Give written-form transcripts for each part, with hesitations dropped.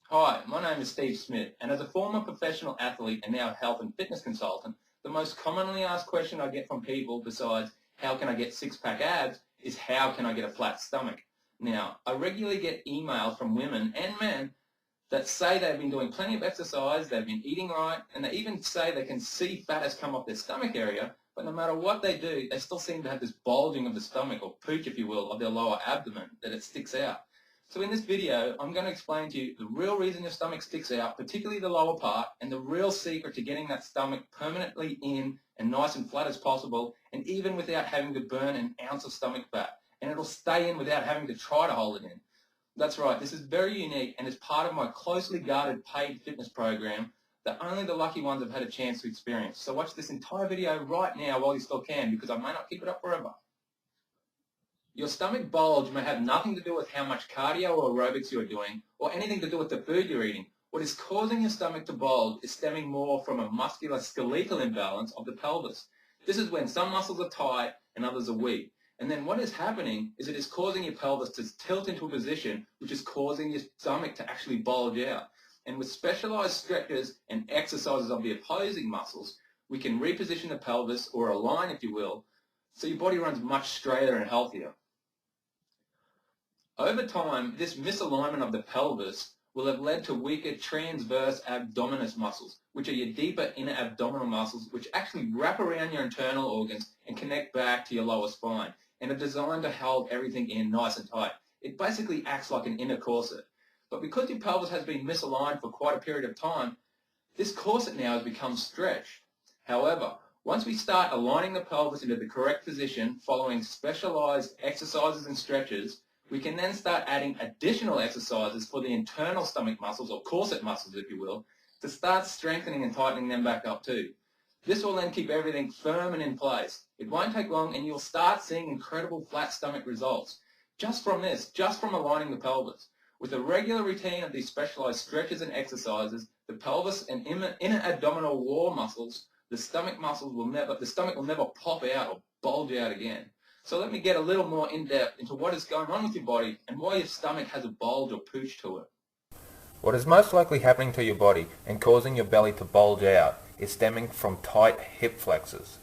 Hi, my name is Steve Smith, and as a former professional athlete and now health and fitness consultant, the most commonly asked question I get from people besides how can I get six-pack abs is how can I get a flat stomach? Now, I regularly get emails from women and men that say they've been doing plenty of exercise, they've been eating right, and they even say they can see fat has come off their stomach area, but no matter what they do, they still seem to have this bulging of the stomach, or pooch if you will, of their lower abdomen, that it sticks out. So in this video, I'm going to explain to you the real reason your stomach sticks out, particularly the lower part, and the real secret to getting that stomach permanently in and nice and flat as possible, and even without having to burn an ounce of stomach fat. And it'll stay in without having to try to hold it in. That's right, this is very unique and is part of my closely guarded paid fitness program that only the lucky ones have had a chance to experience. So watch this entire video right now while you still can, because I may not keep it up forever. Your stomach bulge may have nothing to do with how much cardio or aerobics you're doing, or anything to do with the food you're eating. What is causing your stomach to bulge is stemming more from a musculoskeletal imbalance of the pelvis. This is when some muscles are tight and others are weak. And then what is happening is it is causing your pelvis to tilt into a position which is causing your stomach to actually bulge out. And with specialized stretches and exercises of the opposing muscles, we can reposition the pelvis, or align if you will, so your body runs much straighter and healthier. Over time, this misalignment of the pelvis will have led to weaker transverse abdominis muscles, which are your deeper inner abdominal muscles, which actually wrap around your internal organs and connect back to your lower spine, and are designed to hold everything in nice and tight. It basically acts like an inner corset. But because your pelvis has been misaligned for quite a period of time, this corset now has become stretched. However, once we start aligning the pelvis into the correct position following specialized exercises and stretches, we can then start adding additional exercises for the internal stomach muscles, or corset muscles if you will, to start strengthening and tightening them back up too. This will then keep everything firm and in place. It won't take long and you'll start seeing incredible flat stomach results. Just from this, just from aligning the pelvis. With a regular routine of these specialized stretches and exercises, the pelvis and inner abdominal wall muscles, the stomach will never pop out or bulge out again. So let me get a little more in-depth into what is going on with your body and why your stomach has a bulge or pooch to it. What is most likely happening to your body and causing your belly to bulge out is stemming from tight hip flexors.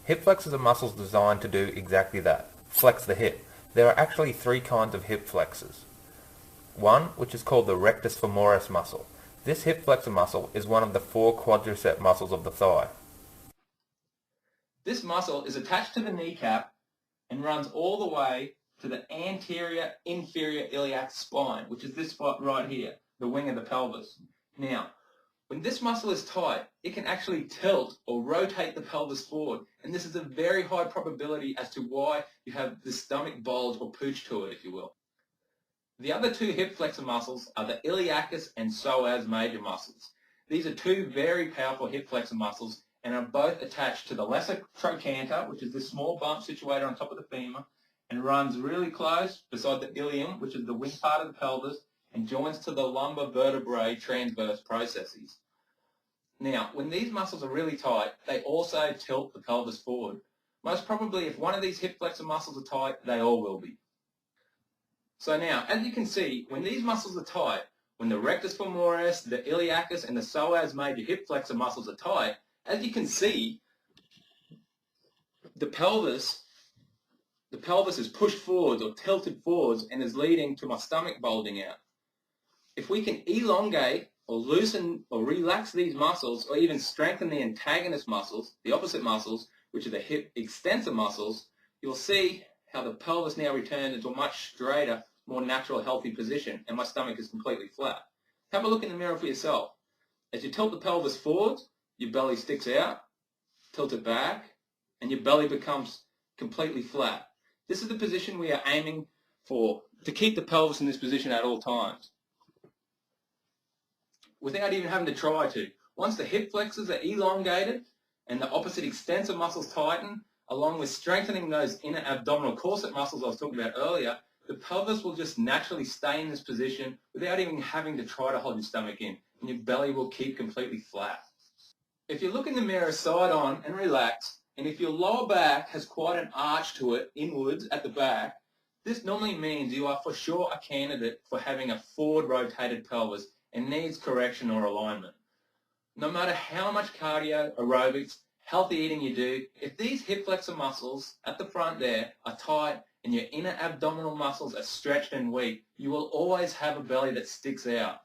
Hip flexors are muscles designed to do exactly that, flex the hip. There are actually three kinds of hip flexors. One, which is called the rectus femoris muscle. This hip flexor muscle is one of the four quadricep muscles of the thigh. This muscle is attached to the kneecap and runs all the way to the anterior inferior iliac spine, which is this spot right here, the wing of the pelvis. Now, when this muscle is tight, it can actually tilt or rotate the pelvis forward, and this is a very high probability as to why you have the stomach bulge or pooch to it, if you will. The other two hip flexor muscles are the iliacus and psoas major muscles. These are two very powerful hip flexor muscles and are both attached to the lesser trochanter, which is this small bump situated on top of the femur, and runs really close beside the ilium, which is the wing part of the pelvis, and joins to the lumbar vertebrae transverse processes. Now, when these muscles are really tight, they also tilt the pelvis forward. Most probably, if one of these hip flexor muscles are tight, they all will be. So now, as you can see, when these muscles are tight, when the rectus femoris, the iliacus, and the psoas major hip flexor muscles are tight, as you can see, the pelvis is pushed forwards or tilted forwards and is leading to my stomach bulging out. If we can elongate or loosen or relax these muscles, or even strengthen the antagonist muscles, the opposite muscles, which are the hip extensor muscles, you'll see how the pelvis now returns into a much straighter, more natural, healthy position, and my stomach is completely flat. Have a look in the mirror for yourself. As you tilt the pelvis forwards, your belly sticks out, tilt it back, and your belly becomes completely flat. This is the position we are aiming for, to keep the pelvis in this position at all times, without even having to try to. Once the hip flexors are elongated and the opposite extensor muscles tighten, along with strengthening those inner abdominal corset muscles I was talking about earlier, the pelvis will just naturally stay in this position without even having to try to hold your stomach in, and your belly will keep completely flat. If you look in the mirror side on and relax, and if your lower back has quite an arch to it inwards at the back, this normally means you are for sure a candidate for having a forward rotated pelvis, and needs correction or alignment. No matter how much cardio, aerobics, healthy eating you do, if these hip flexor muscles at the front there are tight and your inner abdominal muscles are stretched and weak, you will always have a belly that sticks out.